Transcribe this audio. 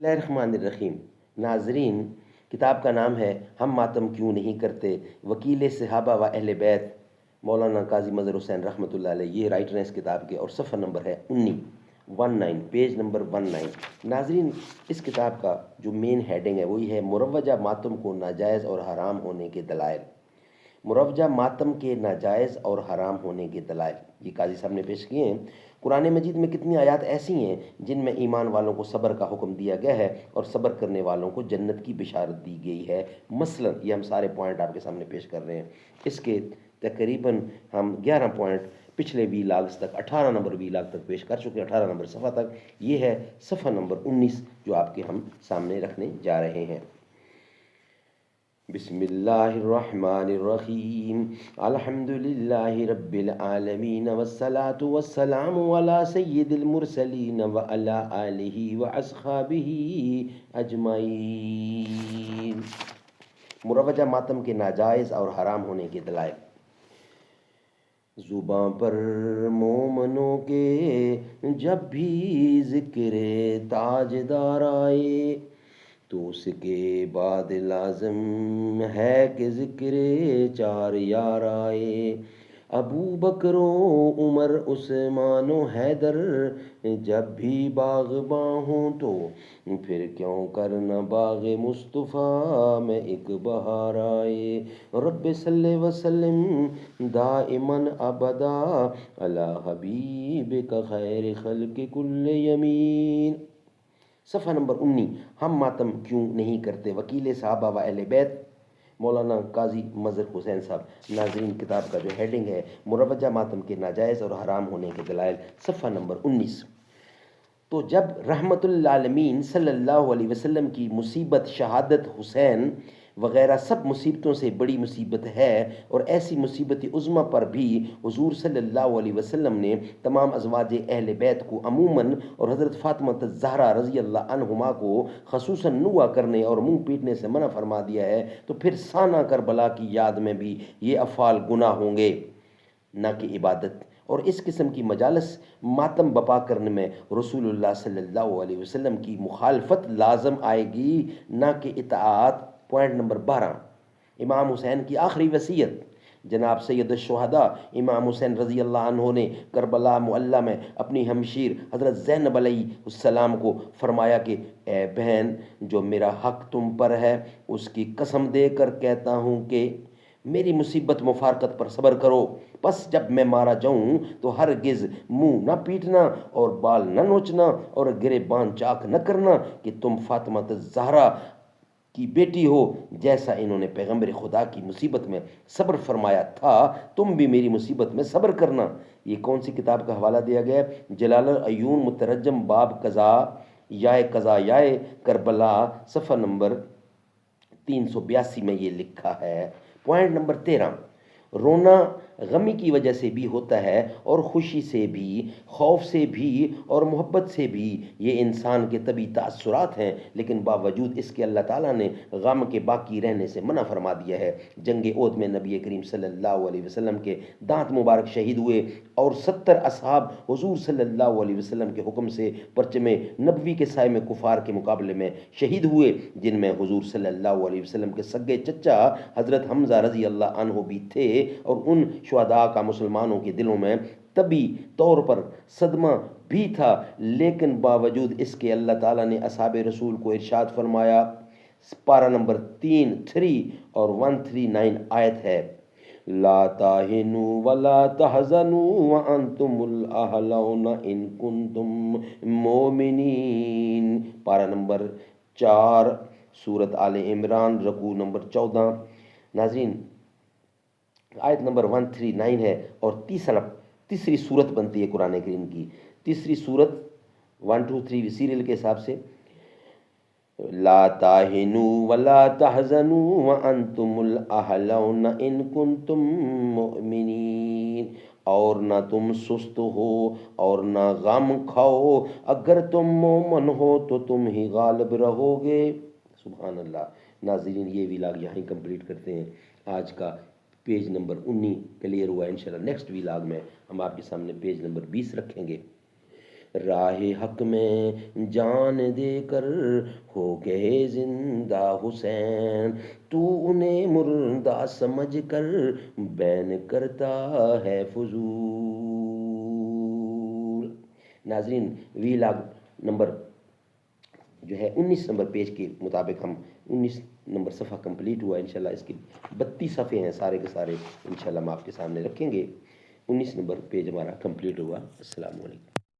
بسم اللہ الرحمن الرحیم۔ ناظرین، کتاب کا نام ہے ہم ماتم کیوں نہیں کرتے، وکیل صحابہ و اہل بیت مولانا قاضی مظہر حسین رحمۃ اللہ علیہ، یہ رائٹر ہیں اس کتاب کے، اور صفحہ نمبر ہے 19 پیج نمبر 19۔ ناظرین، اس کتاب کا جو مین ہیڈنگ ہے وہی ہے مروجہ ماتم کو ناجائز اور حرام ہونے کے دلائل۔ مروجہ ماتم کے ناجائز اور حرام ہونے کے دلائل یہ قاضی صاحب نے پیش کیے ہیں۔ قرآن مجید میں کتنی آیات ایسی ہیں جن میں ایمان والوں کو صبر کا حکم دیا گیا ہے اور صبر کرنے والوں کو جنت کی بشارت دی گئی ہے۔ مثلا یہ ہم سارے پوائنٹ آپ کے سامنے پیش کر رہے ہیں۔ اس کے تقریباً ہم 11 پوائنٹ پچھلے ویلاگز تک 18 نمبر ویلاگ تک پیش کر چکے ہیں، 18 نمبر صفحہ تک۔ یہ ہے صفحہ نمبر 19 جو آپ کے ہم سامنے رکھنے جا رہے ہیں۔ بسم اللہ الرحمن الرحیم، الحمد للہ رب العالمین والصلاة والسلام علی سید المرسلین وعلی آلہ واصحابہ اجمعین۔ مروجہ ماتم کے ناجائز اور حرام ہونے کے دلائل۔ زباں پر مومنوں کے جب بھی ذکر تاجدار آئے تو اس کے بعد لازم ہے کہ ذکر چار یار آئے۔ ابو بکر و عمر عثمان و حیدر جب بھی باغباں ہوں تو پھر کیوں کرنا باغ مصطفیٰ میں ایک بہار آئے۔ رب صلی وسلم دائماً ابدا علی حبیبک خیر خلق کل یمین۔ صفحہ نمبر 19، ہم ماتم کیوں نہیں کرتے، وکیل صحابہ و اہل بیت مولانا قاضی مظہر حسین صاحب۔ ناظرین، کتاب کا جو ہیڈنگ ہے مروجہ ماتم کے ناجائز اور حرام ہونے کے دلائل، صفحہ نمبر 19۔ تو جب رحمت للعالمین صلی اللہ علیہ وسلم کی مصیبت شہادت حسین وغیرہ سب مصیبتوں سے بڑی مصیبت ہے، اور ایسی مصیبت عظمیٰ پر بھی حضور صلی اللہ علیہ وسلم نے تمام ازواج اہل بیت کو عموماً اور حضرت فاطمہ الزہرا رضی اللہ عنہما کو خصوصاً نوح کرنے اور منہ پیٹنے سے منع فرما دیا ہے، تو پھر سانہ کربلا کی یاد میں بھی یہ افعال گناہ ہوں گے نہ کہ عبادت۔ اور اس قسم کی مجالس ماتم بپا کرنے میں رسول اللہ صلی اللہ علیہ وسلم کی مخالفت لازم آئے گی نہ کہ اطاعت۔ پوائنٹ نمبر 12، امام حسین کی آخری وصیت۔ جناب سید الشہداء امام حسین رضی اللہ عنہ نے کربلا معلیٰ میں اپنی ہمشیر حضرت زینب علیہ السلام کو فرمایا کہ اے بہن، جو میرا حق تم پر ہے اس کی قسم دے کر کہتا ہوں کہ میری مصیبت مفارقت پر صبر کرو، پس جب میں مارا جاؤں تو ہرگز منہ نہ پیٹنا اور بال نہ نوچنا اور گریبان چاک نہ کرنا کہ تم فاطمہ الزہرا کی بیٹی ہو، جیسا انہوں نے پیغمبر خدا کی مصیبت میں صبر فرمایا تھا تم بھی میری مصیبت میں صبر کرنا۔ یہ کون سی کتاب کا حوالہ دیا گیا ہے؟ جلال العیون مترجم باب قضا یائے کربلا، صفحہ نمبر 382 میں یہ لکھا ہے۔ پوائنٹ نمبر 13، رونا غمی کی وجہ سے بھی ہوتا ہے اور خوشی سے بھی، خوف سے بھی اور محبت سے بھی، یہ انسان کے طبعی تاثرات ہیں، لیکن باوجود اس کے اللہ تعالیٰ نے غم کے باقی رہنے سے منع فرما دیا ہے۔ جنگ احد میں نبی کریم صلی اللہ علیہ وسلم کے دانت مبارک شہید ہوئے اور 70 اصحاب حضور صلی اللہ علیہ وسلم کے حکم سے پرچم نبوی کے سائے میں کفار کے مقابلے میں شہید ہوئے، جن میں حضور صلی اللہ علیہ وسلم کے سگے چچا حضرت حمزہ رضی اللہ عنہ بھی تھے، اور ان شہداء کا مسلمانوں کے دلوں میں طبی طور پر صدمہ بھی تھا، لیکن باوجود اس کے اللہ تعالیٰ نے اصحاب رسول کو ارشاد فرمایا۔ پارہ نمبر 3 اور 139 آیت ہے، لا تہنوا ولا تحزنوا وانتم الاعلون ان کنتم مومنین۔ پارہ نمبر 4 سورۃ آل عمران، رکوع نمبر 14۔ ناظرین، آیت نمبر 139 ہے، اور تیسری صورت بنتی ہے قرآن کریم کی، تیسری صورت 1 2 3 سیریل کے حساب سے، لا تہنوا ولا تحزنوا وانتم الاعلون ان کنتم مؤمنین، اور نہ تم سست ہو اور نہ غم کھاؤ، اگر تم مومن ہو تو تم ہی غالب رہو گے۔ سبحان اللہ۔ ناظرین، یہ ویلاگ یہیں کمپلیٹ کرتے ہیں۔ آج کا پیج نمبر 19 کلیئر ہوا، انشاءاللہ نیکسٹ ویلاگ میں ہم آپ کے سامنے پیج نمبر 20 رکھیں گے۔ راہ حق میں جان دے کر ہو گئے زندہ حسین، تو انہیں مردہ سمجھ کر بین کرتا ہے فضول۔ ناظرین، وی لاگ نمبر جو ہے 19 نمبر پیج کے مطابق ہم 19 نمبر صفحہ کمپلیٹ ہوا انشاءاللہ۔ اس کے 32 صفحے ہیں سارے کے سارے، انشاءاللہ ہم آپ کے سامنے رکھیں گے۔ 19 نمبر پیج ہمارا کمپلیٹ ہوا۔ السلام علیکم۔